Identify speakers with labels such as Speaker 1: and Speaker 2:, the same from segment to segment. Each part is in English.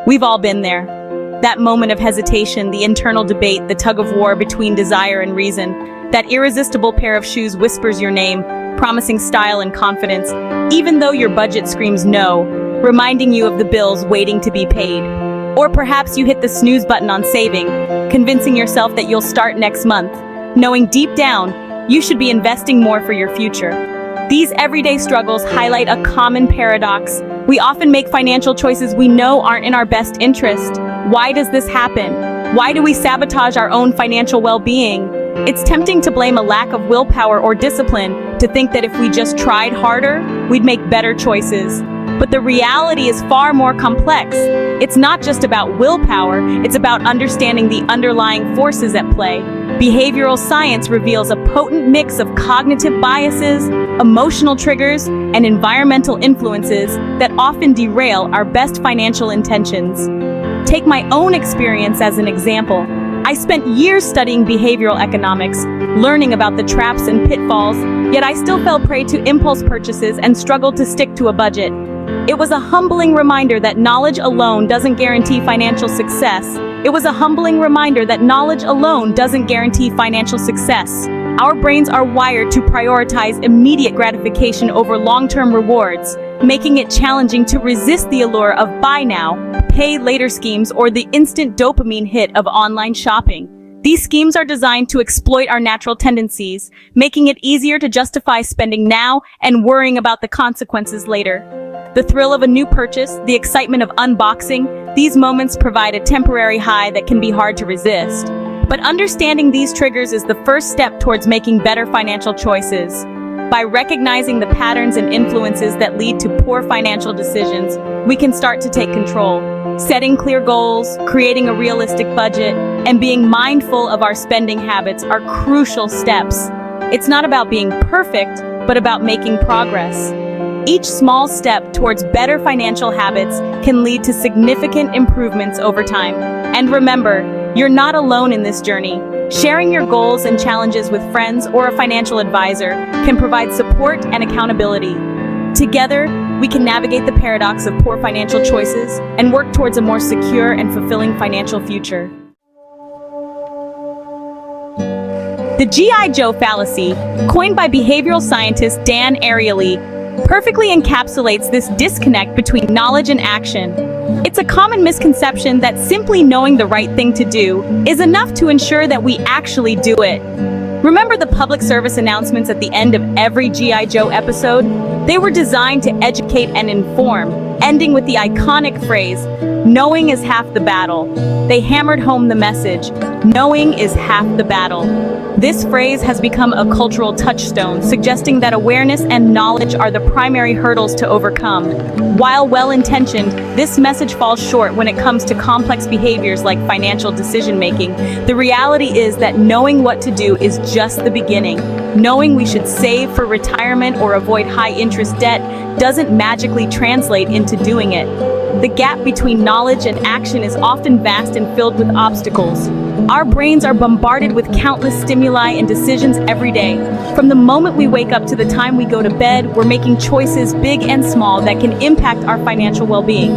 Speaker 1: We've all been there. That moment of hesitation, the internal debate, the tug of war between desire and reason. That irresistible pair of shoes whispers your name, promising style and confidence, even though your budget screams no, reminding you of the bills waiting to be paid. Or perhaps you hit the snooze button on saving, convincing yourself that you'll start next month, knowing deep down you should be investing more for your future. These everyday struggles highlight a common paradox. We often make financial choices we know aren't in our best interest. Why does this happen? Why do we sabotage our own financial well-being? It's tempting to blame a lack of willpower or discipline, to think that if we just tried harder, we'd make better choices. But the reality is far more complex. It's not just about willpower, it's about understanding the underlying forces at play. Behavioral science reveals a potent mix of cognitive biases, emotional triggers, and environmental influences that often derail our best financial intentions. Take my own experience as an example. I spent years studying behavioral economics, learning about the traps and pitfalls, yet I still fell prey to impulse purchases and struggled to stick to a budget. It was a humbling reminder that knowledge alone doesn't guarantee financial success. Our brains are wired to prioritize immediate gratification over long-term rewards, making it challenging to resist the allure of buy now, pay later schemes or the instant dopamine hit of online shopping. These schemes are designed to exploit our natural tendencies, making it easier to justify spending now and worrying about the consequences later. The thrill of a new purchase, the excitement of unboxing, these moments provide a temporary high that can be hard to resist. But understanding these triggers is the first step towards making better financial choices. By recognizing the patterns and influences that lead to poor financial decisions, we can start to take control. Setting clear goals, creating a realistic budget, and being mindful of our spending habits are crucial steps. It's not about being perfect, but about making progress. Each small step towards better financial habits can lead to significant improvements over time. And remember, you're not alone in this journey. Sharing your goals and challenges with friends or a financial advisor can provide support and accountability. Together, we can navigate the paradox of poor financial choices and work towards a more secure and fulfilling financial future. The G.I. Joe fallacy, coined by behavioral scientist Dan Ariely, perfectly encapsulates this disconnect between knowledge and action. It's a common misconception that simply knowing the right thing to do is enough to ensure that we actually do it. Remember the public service announcements at the end of every G.I. Joe episode? They were designed to educate and inform, ending with the iconic phrase, "Knowing is half the battle." They hammered home the message, knowing is half the battle. This phrase has become a cultural touchstone, suggesting that awareness and knowledge are the primary hurdles to overcome. While well-intentioned, this message falls short when it comes to complex behaviors like financial decision-making. The reality is that knowing what to do is just the beginning. Knowing we should save for retirement or avoid high-interest debt doesn't magically translate into doing it. The gap between knowledge and action is often vast and filled with obstacles. Our brains are bombarded with countless stimuli and decisions every day. From the moment we wake up to the time we go to bed, we're making choices big and small that can impact our financial well-being.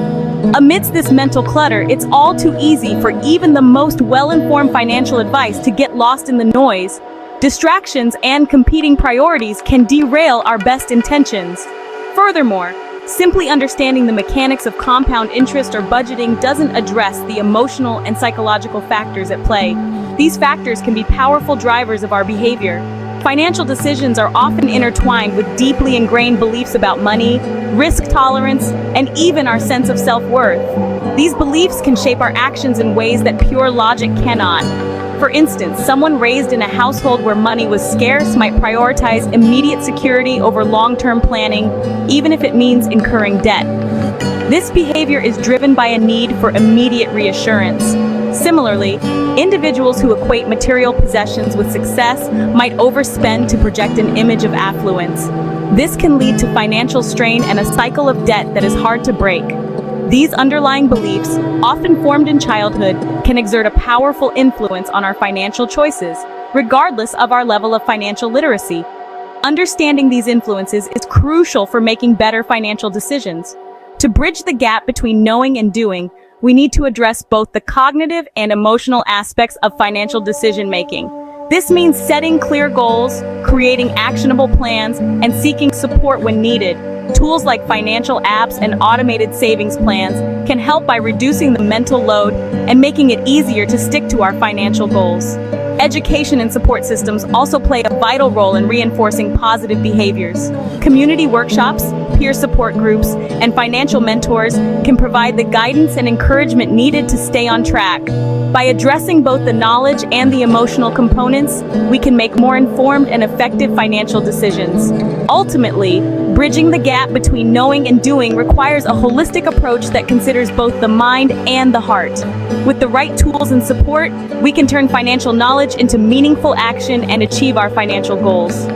Speaker 1: Amidst this mental clutter, it's all too easy for even the most well-informed financial advice to get lost in the noise. Distractions and competing priorities can derail our best intentions. Furthermore, simply understanding the mechanics of compound interest or budgeting doesn't address the emotional and psychological factors at play. These factors can be powerful drivers of our behavior. Financial decisions are often intertwined with deeply ingrained beliefs about money, risk tolerance, and even our sense of self-worth. These beliefs can shape our actions in ways that pure logic cannot. For instance, someone raised in a household where money was scarce might prioritize immediate security over long-term planning, even if it means incurring debt. This behavior is driven by a need for immediate reassurance. Similarly, individuals who equate material possessions with success might overspend to project an image of affluence. This can lead to financial strain and a cycle of debt that is hard to break. These underlying beliefs, often formed in childhood, can exert a powerful influence on our financial choices, regardless of our level of financial literacy. Understanding these influences is crucial for making better financial decisions. To bridge the gap between knowing and doing, we need to address both the cognitive and emotional aspects of financial decision-making. This means setting clear goals, creating actionable plans, and seeking support when needed. Tools like financial apps and automated savings plans can help by reducing the mental load and making it easier to stick to our financial goals. Education and support systems also play a vital role in reinforcing positive behaviors. Community workshops, peer support groups, and financial mentors can provide the guidance and encouragement needed to stay on track. By addressing both the knowledge and the emotional components, we can make more informed and effective financial decisions. Ultimately, bridging the gap between knowing and doing requires a holistic approach that considers both the mind and the heart. With the right tools and support, we can turn financial knowledge into meaningful action and achieve our financial goals.